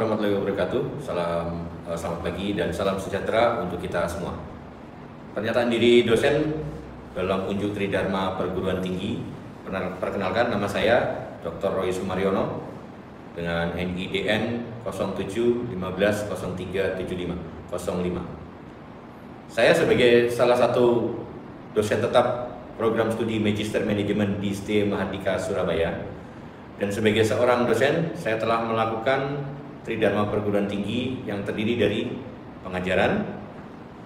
Warahmatullahi wabarakatuh. Selamat pagi dan salam sejahtera untuk kita semua. Pernyataan diri dosen dalam unjuk Tridharma Perguruan Tinggi. Perkenalkan, nama saya Dr. Roy Sumaryono dengan NIDN 0715037505. Saya sebagai salah satu dosen tetap program studi Magister Manajemen di STIE Mahardika Surabaya, dan sebagai seorang dosen saya telah melakukan Tridharma Perguruan Tinggi yang terdiri dari pengajaran,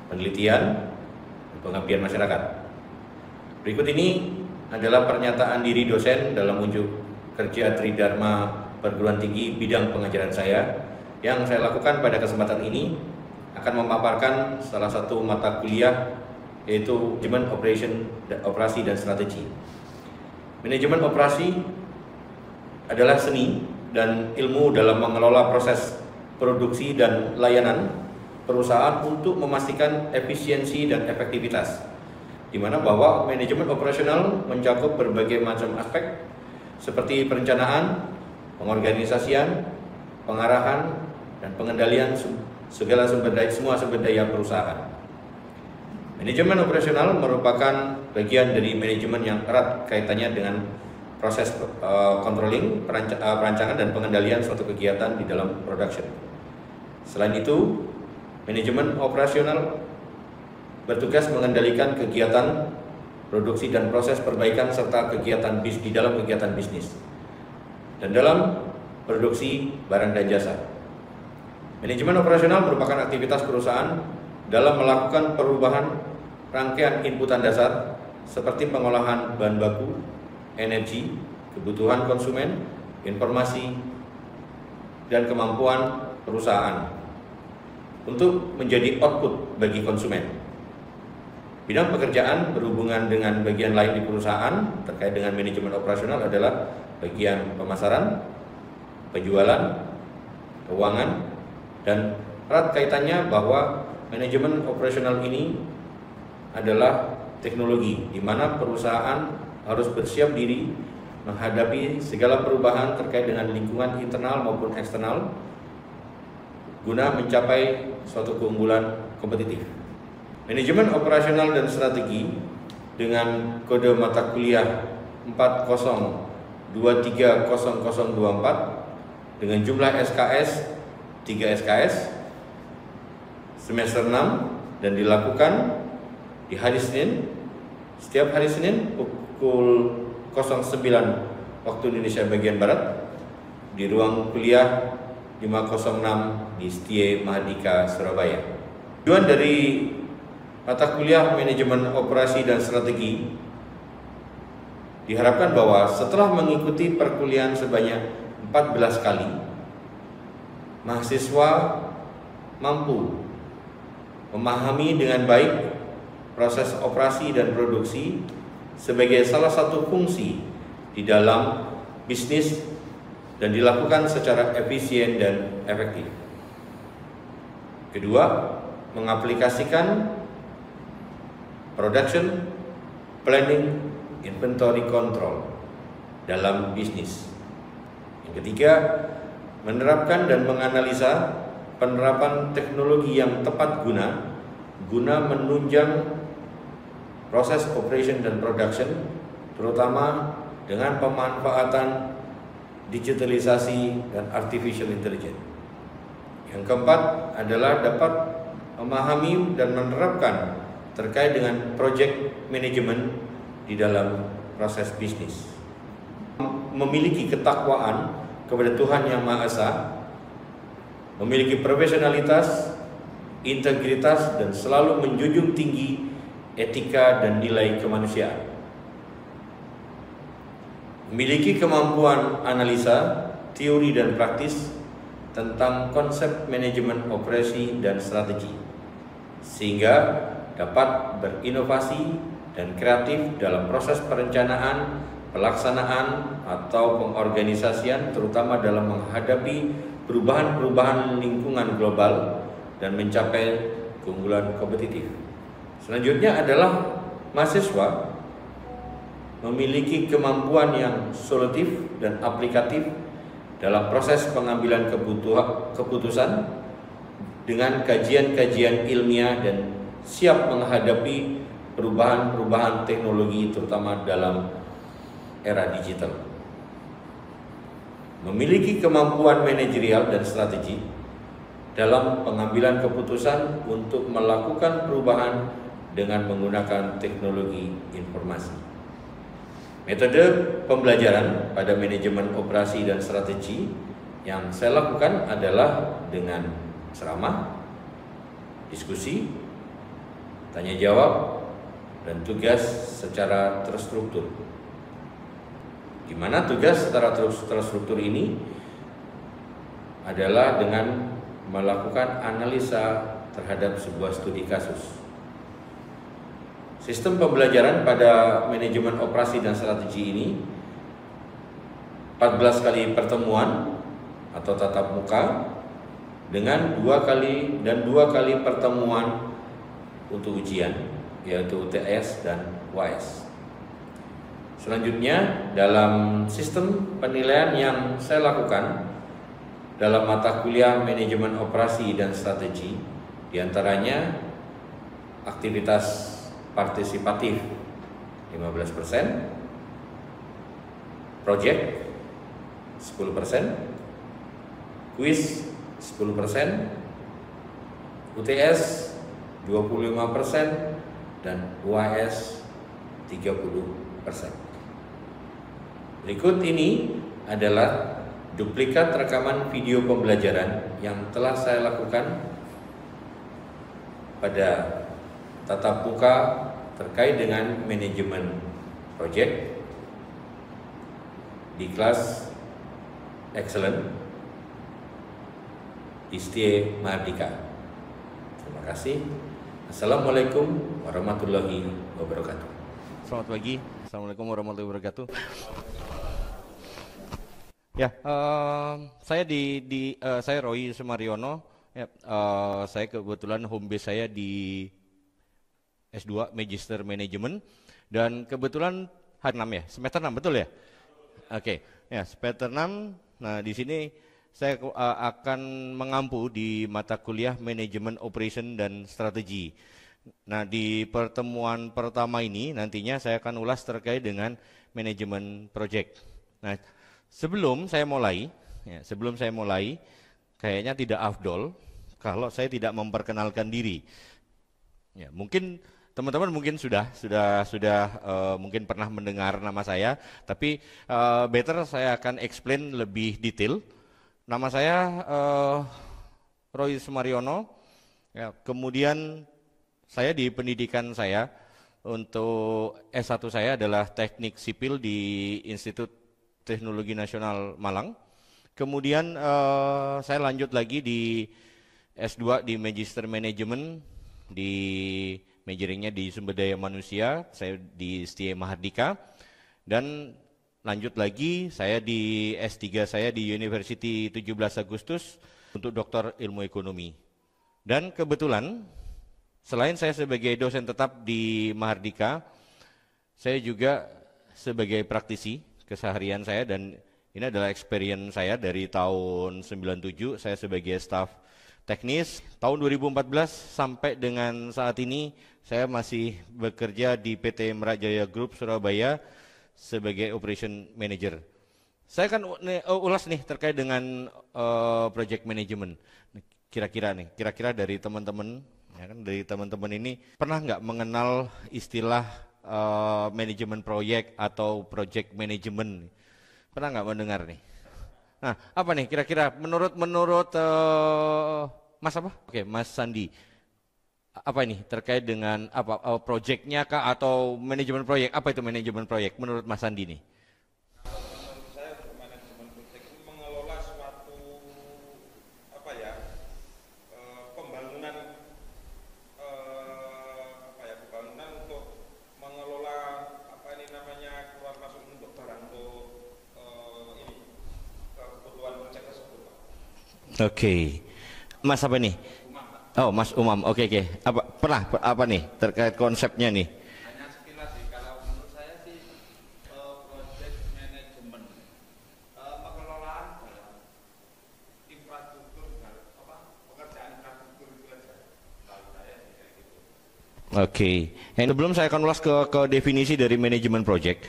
penelitian, dan pengabdian masyarakat. Berikut ini adalah pernyataan diri dosen dalam unjuk kerja Tridharma Perguruan Tinggi bidang pengajaran saya yang saya lakukan pada kesempatan ini akan memaparkan salah satu mata kuliah, yaitu Manajemen Operasi dan Strategi. Manajemen operasi adalah seni dan ilmu dalam mengelola proses produksi dan layanan perusahaan untuk memastikan efisiensi dan efektivitas, di mana bahwa manajemen operasional mencakup berbagai macam aspek seperti perencanaan, pengorganisasian, pengarahan, dan pengendalian semua sumber daya perusahaan. Manajemen operasional merupakan bagian dari manajemen yang erat kaitannya dengan proses controlling, perancangan dan pengendalian suatu kegiatan di dalam production. Selain itu, manajemen operasional bertugas mengendalikan kegiatan produksi dan proses perbaikan serta kegiatan di dalam kegiatan bisnis dan dalam produksi barang dan jasa. Manajemen operasional merupakan aktivitas perusahaan dalam melakukan perubahan rangkaian inputan dasar seperti pengolahan bahan baku, energi, kebutuhan konsumen, informasi, dan kemampuan perusahaan untuk menjadi output bagi konsumen. Bidang pekerjaan berhubungan dengan bagian lain di perusahaan terkait dengan manajemen operasional adalah bagian pemasaran, penjualan, keuangan, dan erat kaitannya bahwa manajemen operasional ini adalah teknologi di mana perusahaan harus bersiap diri menghadapi segala perubahan terkait dengan lingkungan internal maupun eksternal guna mencapai suatu keunggulan kompetitif. Manajemen operasional dan strategi dengan kode mata kuliah 40230024 dengan jumlah SKS 3 SKS semester 6 dan dilakukan di hari Senin, setiap hari Senin pukul 09 waktu Indonesia bagian Barat di ruang kuliah 506 di STIE Mahardika Surabaya. Tujuan dari mata kuliah Manajemen Operasi dan Strategi diharapkan bahwa setelah mengikuti perkuliahan sebanyak 14 kali, mahasiswa mampu memahami dengan baik proses operasi dan produksi sebagai salah satu fungsi di dalam bisnis dan dilakukan secara efisien dan efektif. Kedua, mengaplikasikan production, planning, inventory control dalam bisnis. Yang ketiga, menerapkan dan menganalisa penerapan teknologi yang tepat guna menunjang proses operation dan production, terutama dengan pemanfaatan digitalisasi dan artificial intelligence. Yang keempat adalah dapat memahami dan menerapkan terkait dengan project management di dalam proses bisnis. Memiliki ketakwaan kepada Tuhan Yang Maha Esa, memiliki profesionalitas, integritas, dan selalu menjunjung tinggi etika dan nilai kemanusiaan. Memiliki kemampuan analisa, teori, dan praktis tentang konsep manajemen operasi dan strategi, sehingga dapat berinovasi dan kreatif dalam proses perencanaan, pelaksanaan, atau pengorganisasian, terutama dalam menghadapi perubahan-perubahan lingkungan global dan mencapai keunggulan kompetitif. Selanjutnya adalah mahasiswa memiliki kemampuan yang solutif dan aplikatif dalam proses pengambilan keputusan dengan kajian-kajian ilmiah dan siap menghadapi perubahan-perubahan teknologi terutama dalam era digital. Memiliki kemampuan manajerial dan strategi dalam pengambilan keputusan untuk melakukan perubahan dengan menggunakan teknologi informasi. Metode pembelajaran pada manajemen operasi dan strategi yang saya lakukan adalah dengan ceramah, diskusi, tanya jawab, dan tugas secara terstruktur. Di mana tugas secara terstruktur ini adalah dengan melakukan analisa terhadap sebuah studi kasus. Sistem pembelajaran pada manajemen operasi dan strategi ini 14 kali pertemuan atau tatap muka dengan 2 kali pertemuan untuk ujian, yaitu UTS dan UAS. Selanjutnya, dalam sistem penilaian yang saya lakukan dalam mata kuliah manajemen operasi dan strategi, diantaranya aktivitas partisipatif 15%, project 10%, kuis 10%, UTS 25%, dan UAS 30%. Berikut ini adalah duplikat rekaman video pembelajaran yang telah saya lakukan pada tatap muka terkait dengan manajemen project di kelas Excellent di STIE Mahardika. Terima kasih. Assalamualaikum warahmatullahi wabarakatuh. Selamat pagi. Assalamualaikum warahmatullahi wabarakatuh. Ya, saya Roy Sumaryono. Ya, saya kebetulan home base saya di S2 Magister Management dan kebetulan hari 6 ya, semester 6 betul ya? Oke, ya semester 6. Nah, di sini saya akan mengampu di mata kuliah Manajemen Operation dan Strategi. Nah, di pertemuan pertama ini nantinya saya akan ulas terkait dengan manajemen project. Nah, sebelum saya mulai, kayaknya tidak afdol kalau saya tidak memperkenalkan diri. Ya, mungkin teman-teman mungkin sudah mungkin pernah mendengar nama saya, tapi better saya akan explain lebih detail. Nama saya Roy Sumaryono. Ya, kemudian saya di pendidikan saya untuk S1 saya adalah Teknik Sipil di Institut Teknologi Nasional Malang. Kemudian saya lanjut lagi di S2 di Magister Management, di majoringnya di Sumber Daya Manusia, saya di STIE Mahardika. Dan lanjut lagi saya di S3 saya di University 17 Agustus untuk Doktor Ilmu Ekonomi. Dan kebetulan selain saya sebagai dosen tetap di Mahardika, saya juga sebagai praktisi keseharian saya, dan ini adalah experience saya dari tahun 97 saya sebagai staf teknis. Tahun 2014 sampai dengan saat ini saya masih bekerja di PT Merak Jaya Group Surabaya sebagai operation manager. Saya akan ulas nih terkait dengan project management. Kira-kira dari teman-teman, ya kan, dari teman-teman ini pernah nggak mengenal istilah manajemen proyek atau project management? Pernah nggak mendengar nih? Nah, apa nih kira-kira menurut Mas apa? Oke, Mas Sandi. Apa ini terkait dengan apa proyeknya kah atau manajemen proyek? Apa itu manajemen proyek menurut Mas Sandi nih? Menurut saya manajemen proyek itu mengelola suatu pembangunan pembangunan untuk mengelola keluar masuk untuk barang untuk kebutuhan proyek tersebut. Oke. Mas apa nih? Oh, Mas Umam. Oke. Apa nih terkait konsepnya nih? Hanya sekilas sih, kalau menurut saya sih project management pengelolaan dalam Oke. Yang sebelum saya akan ulas ke definisi dari manajemen project.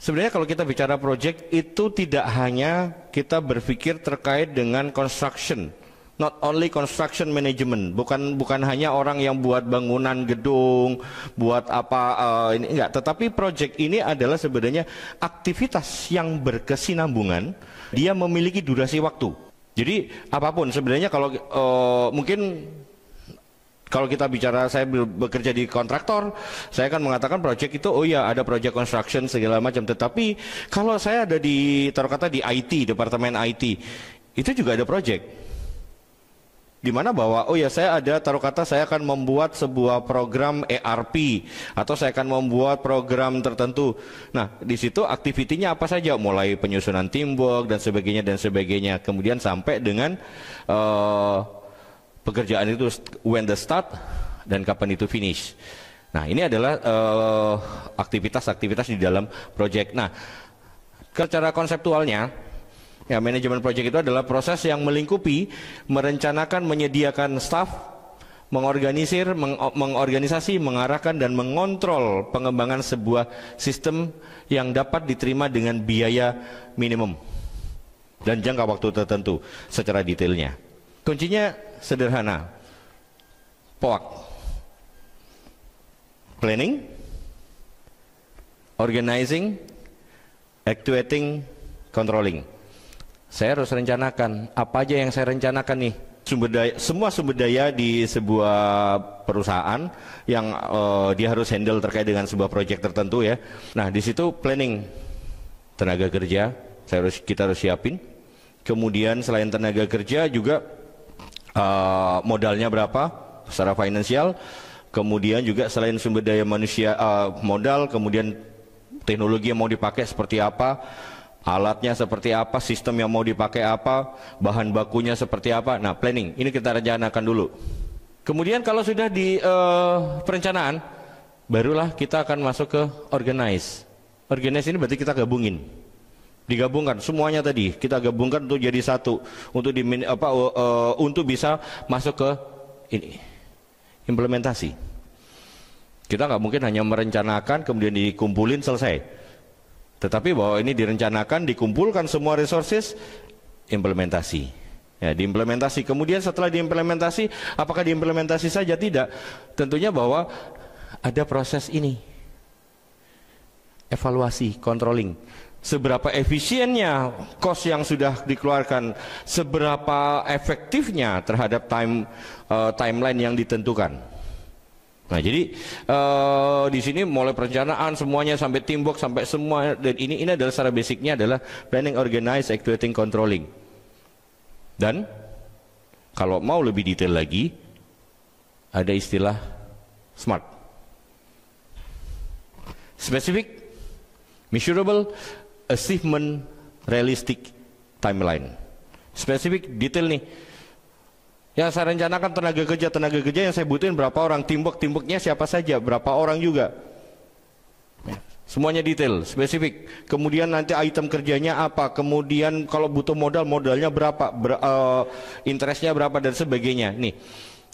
Sebenarnya kalau kita bicara project itu tidak hanya kita berpikir terkait dengan construction, not only construction management, bukan hanya orang yang buat bangunan gedung, buat apa ini enggak, tetapi project ini adalah sebenarnya aktivitas yang berkesinambungan, dia memiliki durasi waktu. Jadi apapun sebenarnya kalau mungkin kalau kita bicara, saya bekerja di kontraktor, saya akan mengatakan project itu, oh ya ada project construction segala macam. Tetapi kalau saya ada di, taruh kata di IT, departemen IT, itu juga ada project. Dimana bahwa, oh ya saya ada, taruh kata saya akan membuat sebuah program ERP, atau saya akan membuat program tertentu. Nah di situ aktivitinya apa saja, mulai penyusunan teamwork dan sebagainya, kemudian sampai dengan pekerjaan itu when the start dan kapan itu finish. Nah ini adalah aktivitas-aktivitas di dalam project. Nah secara konseptualnya ya manajemen project itu adalah proses yang melingkupi, merencanakan, menyediakan staff, mengorganisir, mengorganisasi, mengarahkan dan mengontrol pengembangan sebuah sistem yang dapat diterima dengan biaya minimum dan jangka waktu tertentu secara detailnya. Kuncinya sederhana, POAK, planning, organizing, actuating, controlling. Saya harus rencanakan apa aja yang saya rencanakan nih, semua sumber daya di sebuah perusahaan yang dia harus handle terkait dengan sebuah proyek tertentu ya. Nah di situ planning, tenaga kerja, kita harus siapin. Kemudian selain tenaga kerja juga modalnya berapa secara finansial, kemudian juga selain sumber daya manusia, modal, kemudian teknologi yang mau dipakai seperti apa, alatnya seperti apa, sistem yang mau dipakai apa, bahan bakunya seperti apa. Nah planning ini kita rencanakan dulu. Kemudian kalau sudah di perencanaan, barulah kita akan masuk ke organize. Organize ini berarti kita digabungkan semuanya tadi, kita gabungkan untuk jadi satu, untuk untuk bisa masuk ke ini implementasi. Kita nggak mungkin hanya merencanakan kemudian dikumpulin selesai, tetapi bahwa ini direncanakan, dikumpulkan semua resources, implementasi. Ya, diimplementasi. Kemudian setelah diimplementasi, apakah diimplementasi saja? Tidak. Tentunya bahwa ada proses ini, evaluasi, controlling. Seberapa efisiennya cost yang sudah dikeluarkan, seberapa efektifnya terhadap timeline yang ditentukan. Nah jadi di sini mulai perencanaan semuanya sampai teamwork sampai semua, dan ini adalah secara basicnya adalah planning, organize, actuating, controlling. Dan kalau mau lebih detail lagi ada istilah SMART: specific, measurable, achievement, realistic, timeline. Spesifik, detail nih. Yang saya rencanakan tenaga kerja yang saya butuhin berapa orang, teamworknya siapa saja, berapa orang juga. Semuanya detail, spesifik. Kemudian nanti item kerjanya apa, kemudian kalau butuh modalnya berapa, interestnya berapa dan sebagainya. Nih.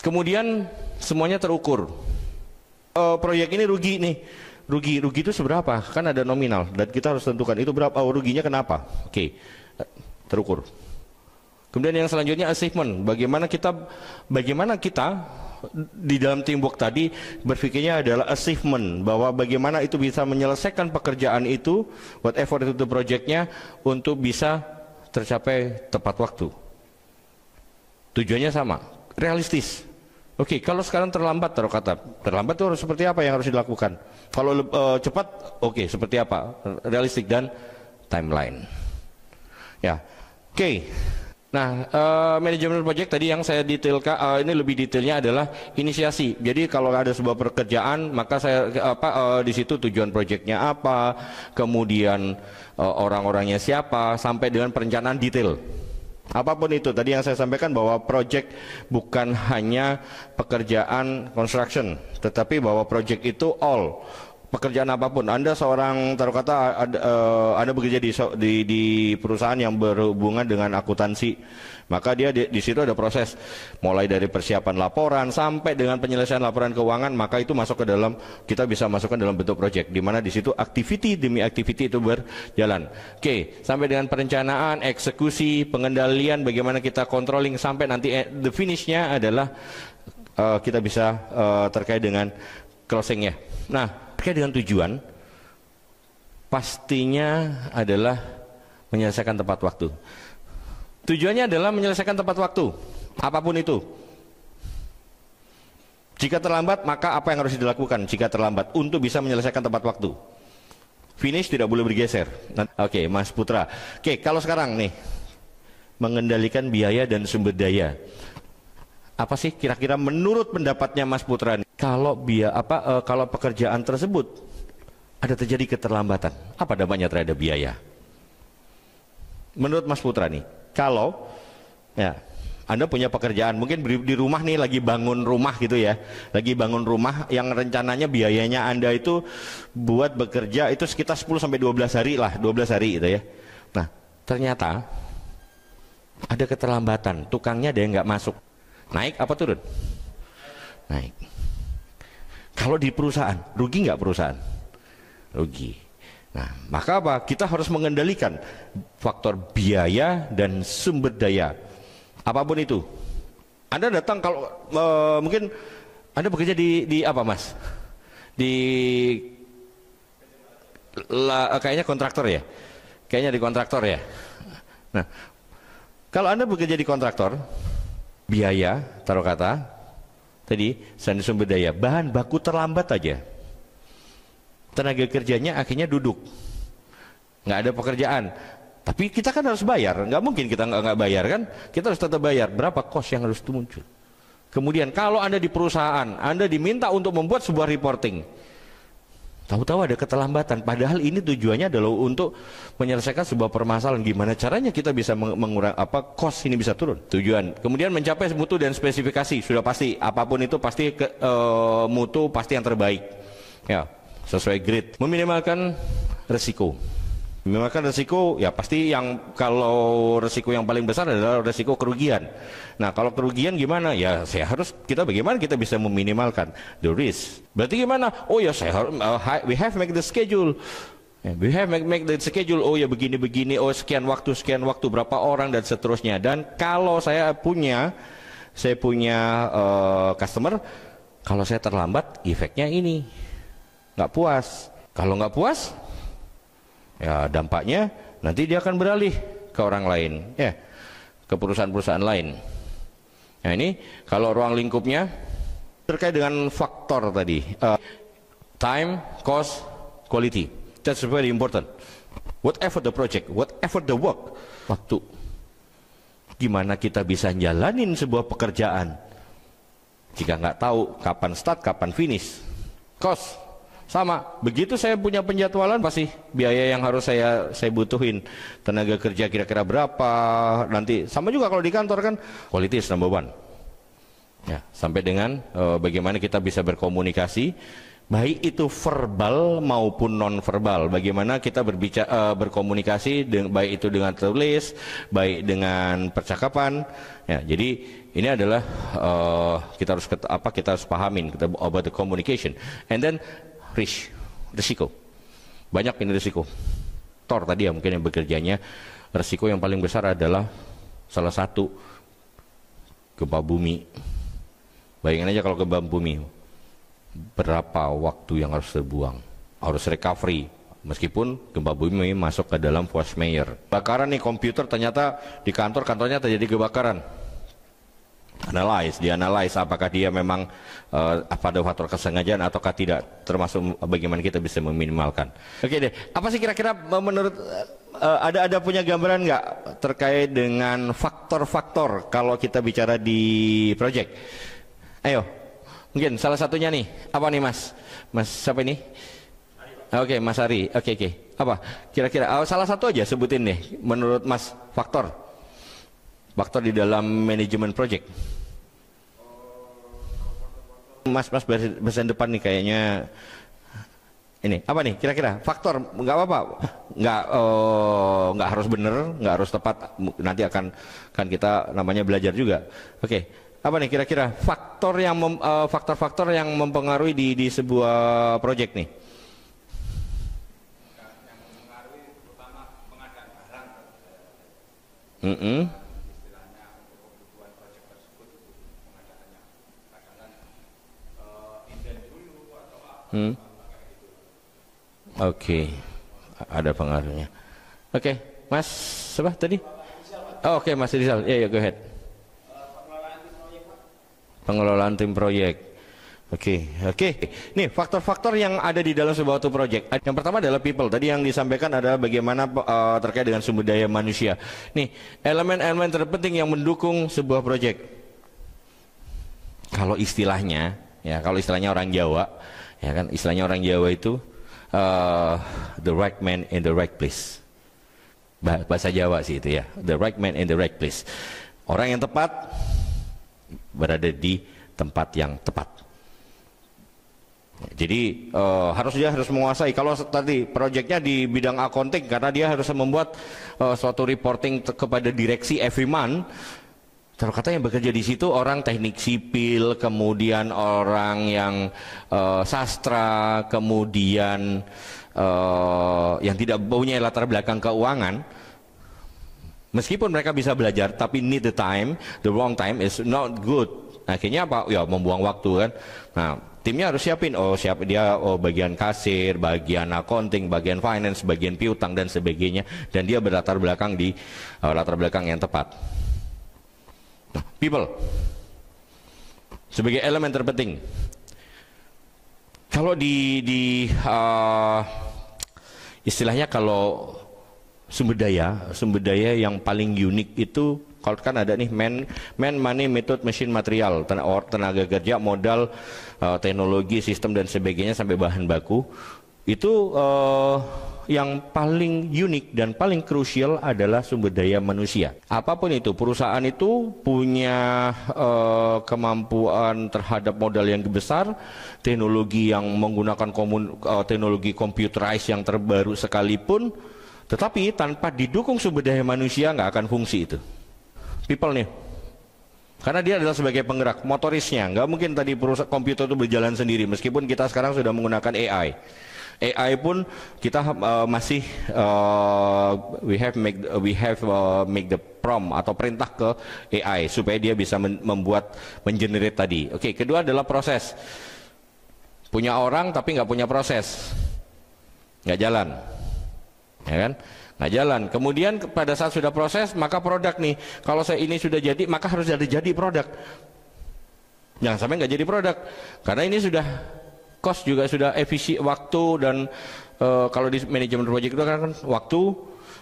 Kemudian semuanya terukur. Proyek ini rugi nih. Rugi itu seberapa? Kan ada nominal dan kita harus tentukan itu berapa. Oh, ruginya kenapa? Oke, terukur. Kemudian yang selanjutnya achievement. Bagaimana kita di dalam teamwork tadi berpikirnya adalah achievement, bahwa bagaimana itu bisa menyelesaikan pekerjaan itu, whatever itu projectnya, untuk bisa tercapai tepat waktu. Tujuannya sama, realistis. Oke, kalau sekarang terlambat, taruh kata terlambat itu harus seperti apa yang harus dilakukan? Kalau cepat, oke, seperti apa? Realistik dan timeline. Ya, oke. Nah, manajemen project tadi yang saya detailkan, ini lebih detailnya adalah inisiasi. Jadi kalau ada sebuah pekerjaan, maka saya di situ tujuan projectnya apa, kemudian orang-orangnya siapa, sampai dengan perencanaan detail. Apapun itu, tadi yang saya sampaikan bahwa project bukan hanya pekerjaan construction, tetapi bahwa project itu all pekerjaan apapun. Anda seorang taruh kata Anda bekerja di perusahaan yang berhubungan dengan akuntansi, maka dia di situ ada proses mulai dari persiapan laporan sampai dengan penyelesaian laporan keuangan, maka itu masuk ke dalam, kita bisa masukkan dalam bentuk project, di mana di situ activity demi activity itu berjalan. Oke, sampai dengan perencanaan, eksekusi, pengendalian, bagaimana kita controlling sampai nanti the finishnya adalah kita bisa terkait dengan closingnya. Nah, terkait dengan tujuan, pastinya adalah menyelesaikan tepat waktu. Tujuannya adalah menyelesaikan tepat waktu, apapun itu. Jika terlambat, maka apa yang harus dilakukan jika terlambat untuk bisa menyelesaikan tepat waktu? Finish tidak boleh bergeser. Oke, Mas Putra. Oke, kalau sekarang nih, mengendalikan biaya dan sumber daya. Apa sih kira-kira menurut pendapatnya Mas Putra nih? Kalau pekerjaan tersebut ada terjadi keterlambatan, apa dampaknya terhadap biaya? Menurut Mas Putra nih, kalau ya Anda punya pekerjaan, mungkin di rumah nih lagi bangun rumah gitu ya, lagi bangun rumah yang rencananya biayanya Anda itu buat bekerja itu sekitar 10 sampai 12 hari lah, 12 hari gitu ya. Nah, ternyata ada keterlambatan, tukangnya ada yang nggak masuk. Naik apa turun? Naik. Kalau di perusahaan, rugi nggak perusahaan? Rugi. Nah, maka apa? Kita harus mengendalikan faktor biaya dan sumber daya. Apapun itu. Anda datang kalau mungkin Anda bekerja di apa, Mas? Kayaknya kontraktor ya? Kayaknya di kontraktor ya? Nah, kalau Anda bekerja di kontraktor, biaya, taruh kata, tadi, sumber daya, bahan baku terlambat aja. Tenaga kerjanya akhirnya duduk. Nggak ada pekerjaan. Tapi kita kan harus bayar, nggak mungkin kita nggak bayar kan? Kita harus tetap bayar. Berapa cost yang harus muncul? Kemudian kalau Anda di perusahaan, Anda diminta untuk membuat sebuah reporting. Tahu-tahu ada keterlambatan, padahal ini tujuannya adalah untuk menyelesaikan sebuah permasalahan. Gimana caranya kita bisa mengurangi cost ini bisa turun. Tujuan. Kemudian mencapai mutu dan spesifikasi sudah pasti. Apapun itu pasti mutu pasti yang terbaik. Ya, sesuai grade. Meminimalkan resiko. Meminimalkan resiko ya pasti yang kalau resiko yang paling besar adalah resiko kerugian. Nah, kalau kerugian gimana? Ya kita bagaimana kita bisa meminimalkan the risk. Berarti gimana? Oh ya we have make the schedule. We have make the schedule. Oh ya begini. Oh sekian waktu berapa orang dan seterusnya. Dan kalau saya punya customer, kalau saya terlambat, efeknya ini nggak puas. Kalau nggak puas, ya dampaknya nanti dia akan beralih ke orang lain, ya, ke perusahaan-perusahaan lain. Nah ini kalau ruang lingkupnya terkait dengan faktor tadi, time, cost, quality. That's very important. Whatever the project, whatever the work, waktu. Gimana kita bisa jalanin sebuah pekerjaan jika nggak tahu kapan start, kapan finish. Cost. Sama, begitu saya punya penjadwalan pasti biaya yang harus saya butuhin, tenaga kerja kira-kira berapa, nanti sama juga kalau di kantor kan quality is number one. Ya, sampai dengan bagaimana kita bisa berkomunikasi, baik itu verbal maupun non verbal, bagaimana kita berkomunikasi baik itu dengan tertulis, baik dengan percakapan. Ya, jadi ini adalah kita harus pahamin about the communication, and then risiko. Banyak ini risiko. Tor tadi ya mungkin yang bekerjanya, risiko yang paling besar adalah salah satu gempa bumi. Bayangin aja kalau gempa bumi, berapa waktu yang harus terbuang, harus recovery. Meskipun gempa bumi masuk ke dalam force majeure. Kebakaran nih komputer, ternyata di kantornya terjadi kebakaran. Dianalise apakah dia memang pada faktor kesengajaan ataukah tidak, termasuk bagaimana kita bisa meminimalkan. Oke deh, apa sih kira-kira menurut ada punya gambaran nggak terkait dengan faktor-faktor kalau kita bicara di project? Ayo, mungkin salah satunya nih, apa nih Mas siapa ini? Oke, Mas Ari. Oke. Apa kira-kira salah satu aja sebutin deh menurut Mas faktor di dalam manajemen project. Mas bagian depan nih kayaknya Ini apa nih kira-kira faktor? Nggak apa-apa, nggak harus benar, nggak harus tepat. Nanti akan kita namanya belajar juga. Oke, apa nih kira-kira faktor-faktor yang mempengaruhi di sebuah proyek nih? Yang mempengaruhi terutama pengadaan barang. Istilahnya untuk kebutuhan proyek tersebut pengadaannya kadang inden dulu atau apa. Oke, ada pengaruhnya. Oke, Mas, siapa tadi? Oh, oke, Mas Rizal. Ya, go ahead. Pengelolaan tim proyek. Oke. Nih faktor-faktor yang ada di dalam sebuah proyek. Yang pertama adalah people. Tadi yang disampaikan adalah bagaimana terkait dengan sumber daya manusia. Nih, elemen-elemen terpenting yang mendukung sebuah proyek. Kalau istilahnya orang Jawa, ya kan, istilahnya orang Jawa itu the right man in the right place. Bahasa Jawa sih itu ya, the right man in the right place. Orang yang tepat berada di tempat yang tepat. Jadi dia harus menguasai. Kalau tadi proyeknya di bidang accounting, karena dia harus membuat suatu reporting kepada direksi every month. Kalau kata yang bekerja di situ orang teknik sipil, kemudian orang yang sastra, kemudian yang tidak punya latar belakang keuangan, meskipun mereka bisa belajar, tapi need the time, the wrong time is not good. Akhirnya apa? Ya membuang waktu kan. Nah, timnya harus siapin. Dia bagian kasir, bagian accounting, bagian finance, bagian piutang dan sebagainya. Dan dia berlatar belakang di latar belakang yang tepat. People sebagai elemen terpenting. Kalau istilahnya kalau sumber daya yang paling unik itu, kalau kan ada nih man, money, method, machine, material, tenaga kerja, modal, teknologi, sistem dan sebagainya sampai bahan baku. Itu yang paling unik dan paling krusial adalah sumber daya manusia. Apapun itu, perusahaan itu punya kemampuan terhadap modal yang besar, teknologi yang menggunakan teknologi computerized yang terbaru sekalipun, tetapi tanpa didukung sumber daya manusia nggak akan fungsi itu. People nih, karena dia adalah sebagai penggerak motorisnya. Nggak mungkin tadi perusahaan komputer itu berjalan sendiri, meskipun kita sekarang sudah menggunakan AI. AI pun kita masih we have make the prompt atau perintah ke AI supaya dia bisa mengenerate tadi. Oke, kedua adalah proses. Punya orang tapi nggak punya proses, nggak jalan, ya kan? Nggak jalan. Kemudian pada saat sudah proses, maka produk nih. Kalau ini sudah jadi, maka harus jadi produk. Jangan sampai nggak jadi produk, karena ini sudah cost juga sudah efisien waktu dan kalau di manajemen proyek itu kan waktu,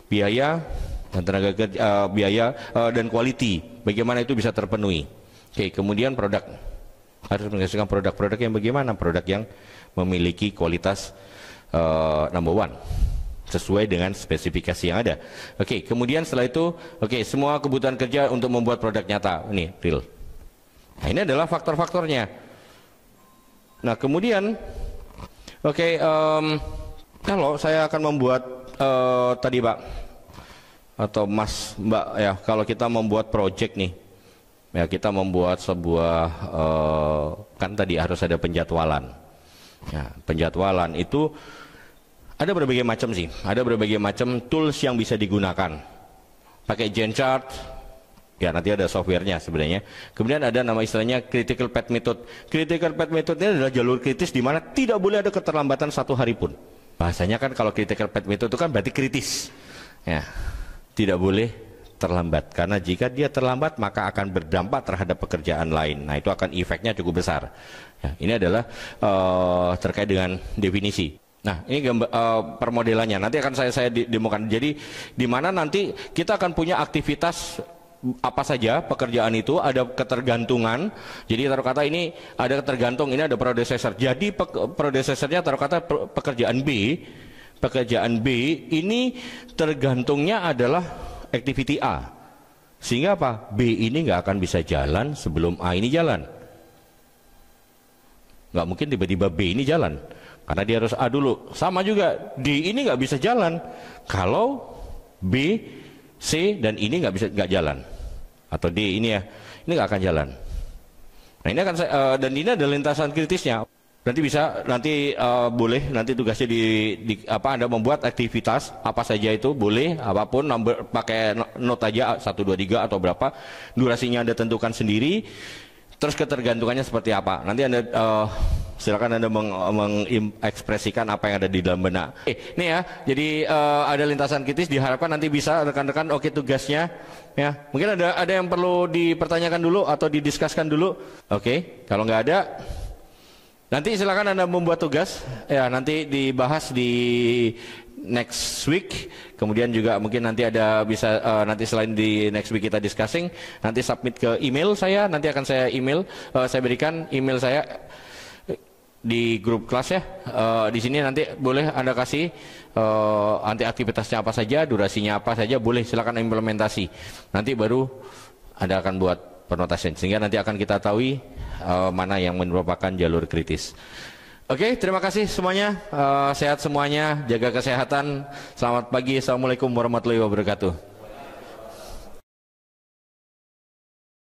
biaya dan tenaga kerja, biaya dan quality. Bagaimana itu bisa terpenuhi? Oke, kemudian produk harus menghasilkan produk-produk yang bagaimana? Produk yang memiliki kualitas number one sesuai dengan spesifikasi yang ada. Oke, kemudian setelah itu, semua kebutuhan kerja untuk membuat produk nyata ini real. Nah, ini adalah faktor-faktornya. Nah, kemudian kalau saya akan membuat tadi Pak atau Mas Mbak ya, kalau kita membuat project nih ya, kita membuat sebuah kan tadi harus ada penjadwalan ya, penjadwalan itu ada berbagai macam sih, ada berbagai macam tools yang bisa digunakan, pakai Gantt chart ya, nanti ada softwarenya sebenarnya. Kemudian ada nama istilahnya critical path method. Critical path method ini adalah jalur kritis di mana tidak boleh ada keterlambatan 1 hari pun. Bahasanya kan kalau critical path method itu kan berarti kritis ya, tidak boleh terlambat, karena jika dia terlambat maka akan berdampak terhadap pekerjaan lain. Nah, itu akan efeknya cukup besar ya. Ini adalah terkait dengan definisi. Nah, ini permodelannya nanti akan saya demokan. Jadi di mana nanti kita akan punya aktivitas apa saja pekerjaan itu, ada ketergantungan. Jadi taruh kata ini ada ketergantung, ini ada predecessor. Jadi predecessornya taruh kata pekerjaan B ini tergantungnya adalah activity A, sehingga apa? B ini nggak akan bisa jalan sebelum A ini jalan. Nggak mungkin tiba-tiba B ini jalan. karena dia harus A dulu. Sama juga D ini nggak bisa jalan kalau B, C dan ini nggak jalan, atau D ini ya, ini nggak akan jalan. Nah ini akan dan ini ada lintasan kritisnya. Nanti boleh nanti tugasnya Anda membuat aktivitas apa saja itu boleh, apapun, pakai note aja 1, 2, 3 atau berapa, durasinya Anda tentukan sendiri, terus ketergantungannya seperti apa. Nanti Anda silakan Anda mengekspresikan apa yang ada di dalam benak. Ini ya, jadi ada lintasan kritis, diharapkan nanti bisa rekan-rekan oke tugasnya ya. Mungkin ada yang perlu dipertanyakan dulu atau didiskuskan dulu. Oke, kalau nggak ada, nanti silakan Anda membuat tugas ya, nanti dibahas di next week. Kemudian juga mungkin nanti ada bisa nanti selain di next week kita discussing, nanti submit ke email saya, nanti akan saya saya berikan email saya di grup kelas ya. Di sini nanti boleh Anda kasih nanti aktivitasnya apa saja, durasinya apa saja, boleh silakan implementasi. Nanti baru Anda akan buat penotasian sehingga nanti akan kita tahu mana yang merupakan jalur kritis. Oke, terima kasih semuanya. Sehat semuanya, jaga kesehatan. Selamat pagi. Assalamualaikum warahmatullahi wabarakatuh.